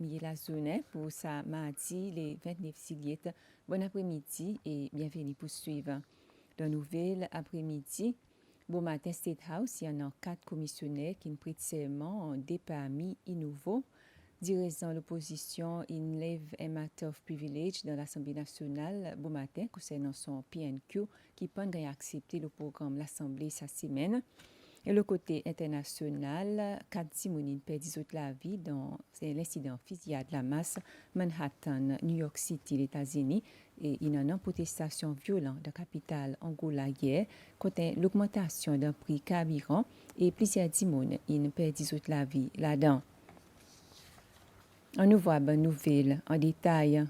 la journée pour sa mardi, le 29 juillet. Bon après-midi et bienvenue pour suivre. Dans nouvelle après-midi, bon matin State House, il y en a 4 commissionnaires qui prêtent serment en départ nouveau. Dirigeant l'opposition, il lève un matter of privilege dans l'Assemblée nationale bon matin concernant son PNQ qui pendrait accepter le programme de l'Assemblée cette semaine. Et le côté international, 4 Simonines perdit la vie dans l'incident fusillade de la masse Manhattan, New York City, les États-Unis. Et il y a une protestation violente de la capitale Angola hier contre l'augmentation d'un prix carburant et plusieurs Simonines perdit la vie là-dedans. On nous voit une nouvelle en détail.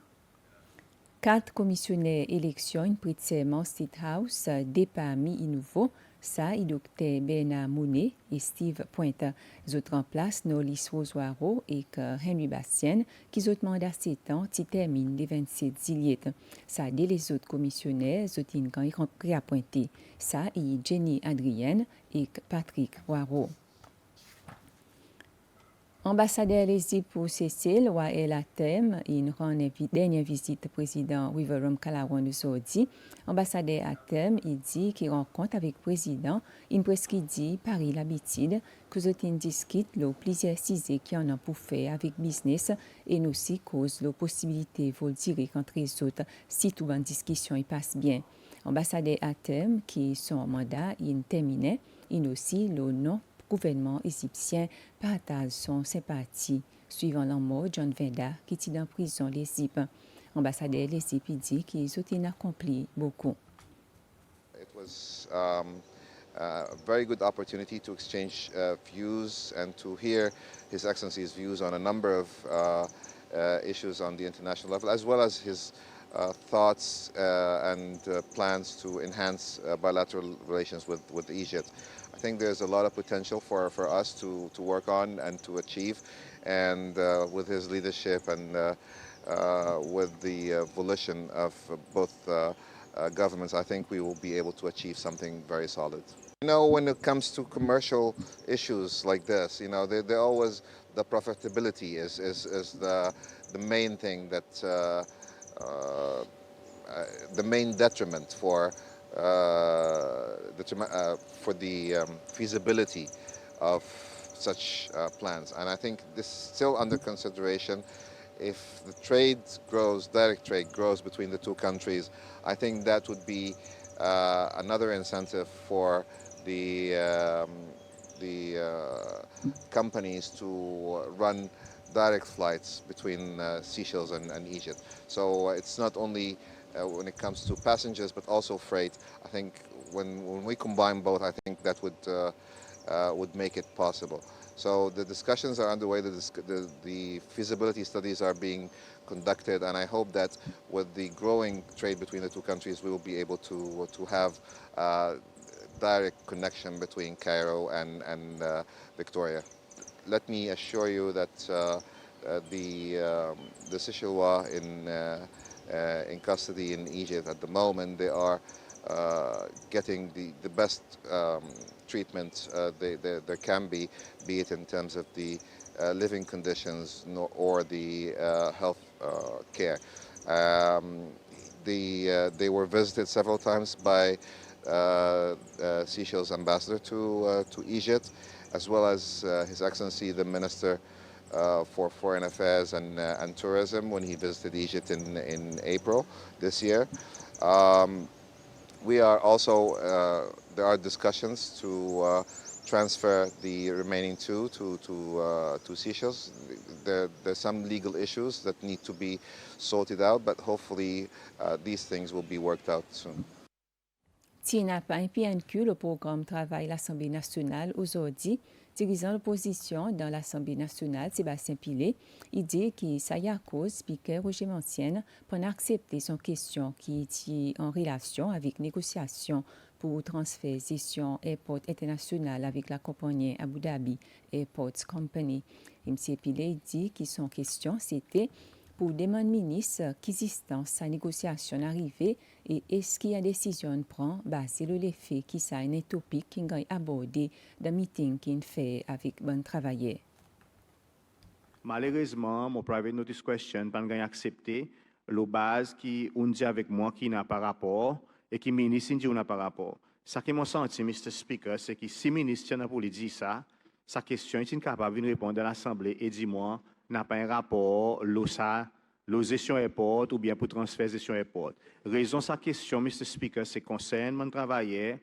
4 commissionnaires élections prêtent serment State House départ nouveau. Ça, il Dr. Bernard Mounet et Steve Pointe. Ils ont remplacé Norlis Rosoiro et Henry Bastien, qui ont mandat 7 ans, qui termine le 27 juillet. Ça, dès les autres commissionnaires, ils ont réappointé. Ça, et Jenny Adrienne et Patrick Poirot. Ambassadeur Lézy pour Cécile, Wael Atem, il rend une dernière visite au président Wiverum Kalawan aujourd'hui. Ambassadeur Atem, il dit qu'il rencontre avec le président, il presque dit Paris l'habitude, que vous discute le plusieurs sujets qui en ont pour faire avec business et nous aussi cause la possibilité, vous le direz, entre les autres, si toute une discussion il passe bien. Ambassadeur Atem, qui son mandat, il terminé, il aussi le nom gouvernement égyptien partage son sympathie suivant le mot John Venda qui est en prison l'Égypte. Ambassadeur l'Égypte dit qu'ils ont accompli beaucoup. It was a very good opportunity to exchange views and to hear His Excellency's views on a number of issues on the international level, as well as his thoughts and plans to enhance bilateral relations with Egypt. I think there's a lot of potential for us to work on and to achieve, and with his leadership and with the volition of both governments, I think we will be able to achieve something very solid. You know, when it comes to commercial issues like this, you know, they're always the profitability is the main thing that the main detriment for the feasibility of such plans. And I think this is still under consideration. If the trade grows, direct trade grows between the two countries, I think that would be another incentive for the companies to run direct flights between Seychelles and Egypt. So it's not only when it comes to passengers, but also freight. I think when we combine both, I think that would make it possible. So the discussions are underway, the feasibility studies are being conducted, and I hope that with the growing trade between the two countries, we will be able to have direct connection between Cairo and Victoria. Let me assure you that the Seychellois in custody in Egypt at the moment, they are getting the best treatment there can be it in terms of the living conditions or the health care. They were visited several times by Seychelles ambassador to Egypt, as well as His Excellency the Minister for Foreign Affairs and Tourism when he visited Egypt in April this year. We are also, there are discussions to transfer the remaining two to Seychelles. There's some legal issues that need to be sorted out, but hopefully these things will be worked out soon. Tina PNQ, le programme Travail l'Assemblée nationale aujourd'hui, dirigeant l'opposition dans l'Assemblée nationale, Sébastien Pilet, il dit que ça y a cause, speaker Roger Mantienne, pour accepter son question qui est en relation avec négociation pour transfert gestion Airport International avec la compagnie Abu Dhabi Airports Company. M. Pilet dit que son question c'était pour demander ministre qui distance sa négociation arrivée et est-ce qu'il y a décision de prendre basé sur les faits qui sont un topic qui a abordé dans le meeting qu'il fait avec bon travailleur. Malheureusement, mon private notice question pas gagné accepté le base qui on dit avec moi qui n'a pas rapport et qui ministre dit on n'a pas rapport. Ça qui m'a senti, Mr. Speaker, c'est que si ministre n'a pas dit ça, sa question est incapable de répondre à l'Assemblée et dit moi n'a pas un rapport l'OSA, l'osation airport ou bien pour transfert gestion airport. Raison sa question, Mr. Speaker, c'est concerne mon travailleur,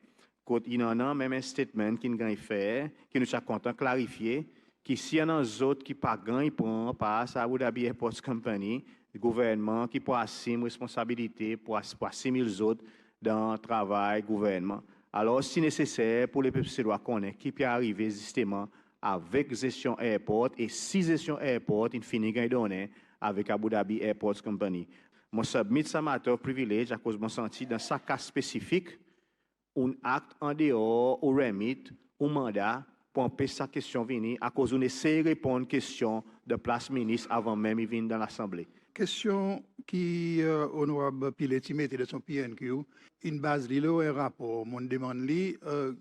quand il en a même un statement qui nous fait, qui nous a content clarifier que s'il y en a d'autres qui pas gagnent, prend pas à Abu Dhabi Airports Company, le gouvernement qui peut assumer responsabilité pour assumer les autres dans le travail gouvernement. Alors, si nécessaire, pour les peuples doit connaître qui peut arriver justement avec gestion airport et si gestion airport, il finit gagne donné avec Abu Dhabi Airports Company. Moi, submit ça matter privilège à cause de mon senti dans ce cas spécifique, un acte en dehors ou remit, un mandat pour empêcher sa question venir à cause on essaie de répondre aux questions de place ministre avant même de venir dans l'Assemblée. Question qui, honorable Piletti, mettait de son PNQ, une base de un rapport, mon demande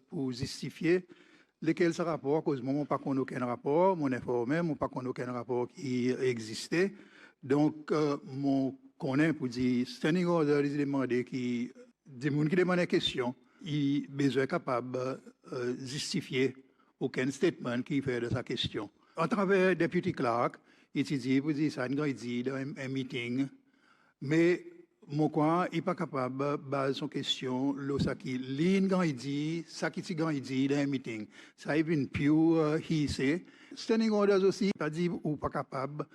pour justifier lequel ce rapport, cause moi, pas qu'on aucun rapport, mon informé, mon pas qu'on aucun rapport qui existait. Donc, mon connaît pour dire, standing order, il demande qui, des gens qui demandent des questions, il besoin capable de justifier aucun statement qui fait de sa question. À travers le député Clark, il dit, vous dites ça, il dit dans un meeting, mais mon coin, il n'est pas capable de baser son question, là, qui ligne quand il dit, ça qui dit quand il dit dans un meeting. Ça, il vient pure, he say. Standing orders aussi, pas dit ou pas capable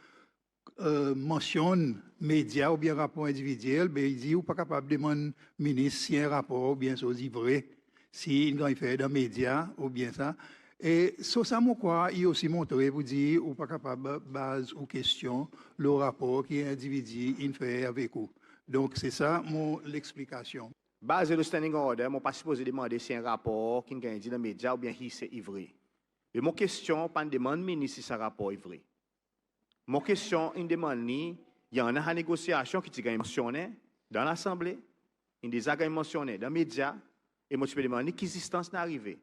mentionne médias ou bien rapport individuel, mais il dit ou pas capable de demander ministre si un rapport ou bien chose vrai, si il fait dans les médias ou bien ça. Et sur ça, moi, quoi, il aussi montré, vous dire, ou pas capable de base ou question, le rapport qui est individu, il fait avec vous. Donc, c'est ça, l'explication. Basé le standing order, je ne suis pas supposé demander si un rapport qui est dit dans les médias ou bien si c'est vrai. Et mon question, pas de demande ministre si ce rapport est vrai. Mon question, une demande, il y en a une négociation qui est mentionnée dans l'Assemblée, une des agents mentionnés dans les médias, et moi, je peux demander qui existence n'est arrivée.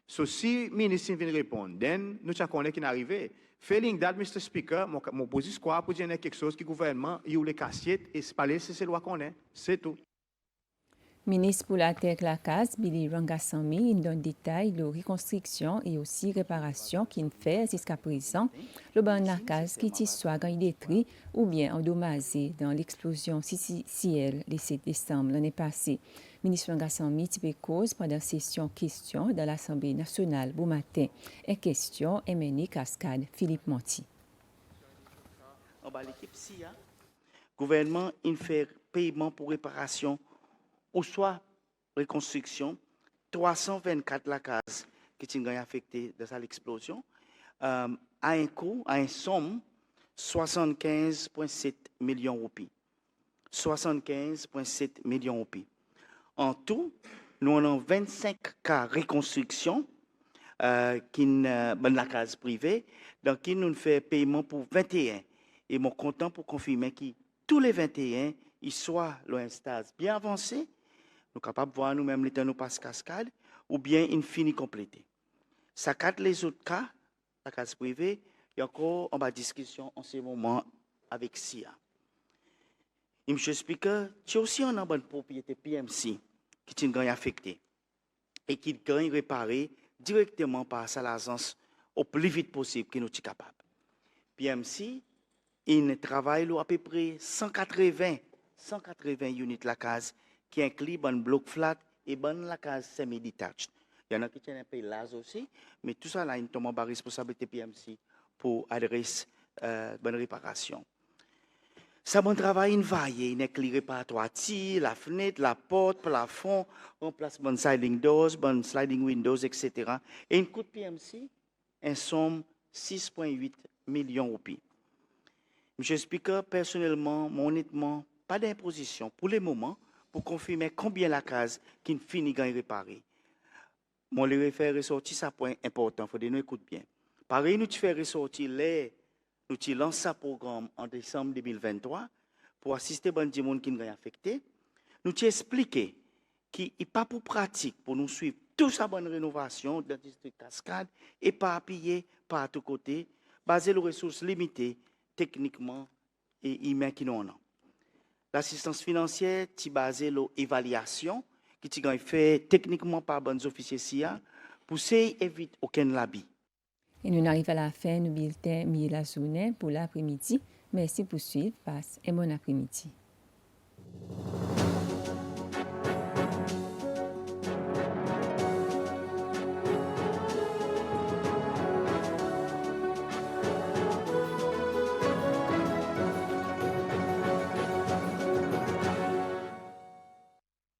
So, si le ministre vient répondre, then, nous savons qu'il est arrivé. Failing that, Mr. Speaker, mon position quoi pour dire quelque chose qui le gouvernement, il y a les cassettes, et c'est pas les loi qu'on est. C'est tout. Ministre pour la Terre la Case, Billy Rangasamy, il donne détail de reconstruction et aussi réparation qu'il fait jusqu'à présent. Le ban la case qui soit détruit ou bien endommagé dans l'explosion CCCL le 7 décembre l'année passée. Ministre Rangasamy type cause pendant session question dans l'Assemblée nationale bon matin. Et question est menée cascade Philippe Monti. En bas l'équipe SIA, gouvernement il fait paiement pour réparation ou soit reconstruction, 324 la case qui sont affectées dans l'explosion, à un coût, à une somme, 75,7 millions de roupies. 75,7 millions de roupies. En tout, nous avons 25 cas de reconstruction qui dans la case privée, donc qui nous fait paiement pour 21. Et mon content pour confirmer que tous les 21, ils soient dans un stade bien avancé, nous sommes capables de voir nous-mêmes les temps nous passe cascade, ou bien une finie complétée. Ça quatre les autres cas, la case privée, il y a encore en bas discussion en ce moment avec SIA. Et M. Speaker, tu aussi une bonne propriété PMC qui est affectée et qui est réparée directement par sa l'agence au plus vite possible que nous sommes capables. PMC, il travaille à peu près 180 units la case qui inclut un bloc flat et la case semi-detached. Il y en a qui tiennent un peu là aussi, mais tout ça, là, il tombe en responsabilité PMC pour adresser bonne réparation. Ça, bon travail, il varie. Il inclut réparatoire, la fenêtre, la porte, plafond, remplacement de sliding doors, bon sliding windows, etc. Et une coûte PMC, une somme 6,8 millions de roupies. Monsieur le Speaker, personnellement, honnêtement, pas d'imposition pour le moment pour confirmer combien la case qui finit de réparer. Mon le faire ressortir ça point important, il faut que nous écoute bien. Pareil, nous faisons ressortir nous lançons ce programme en décembre 2023 pour assister les gens qui sont affectés. Nous expliquons qu'il n'est pas pour pratique pour nous suivre toute sa bonne rénovation dans le district Cascade et pas appuyer par tous côtés basé sur les ressources limitées, techniquement et humaines qui nous en ont. L'assistance financière est basée sur l'évaluation qui est faite techniquement par les officiers SIA pour éviter aucun labis. Et nous arrivons à la fin du bulletin mi la journée pour l'après-midi. Merci pour suivre. Passe un bon après-midi.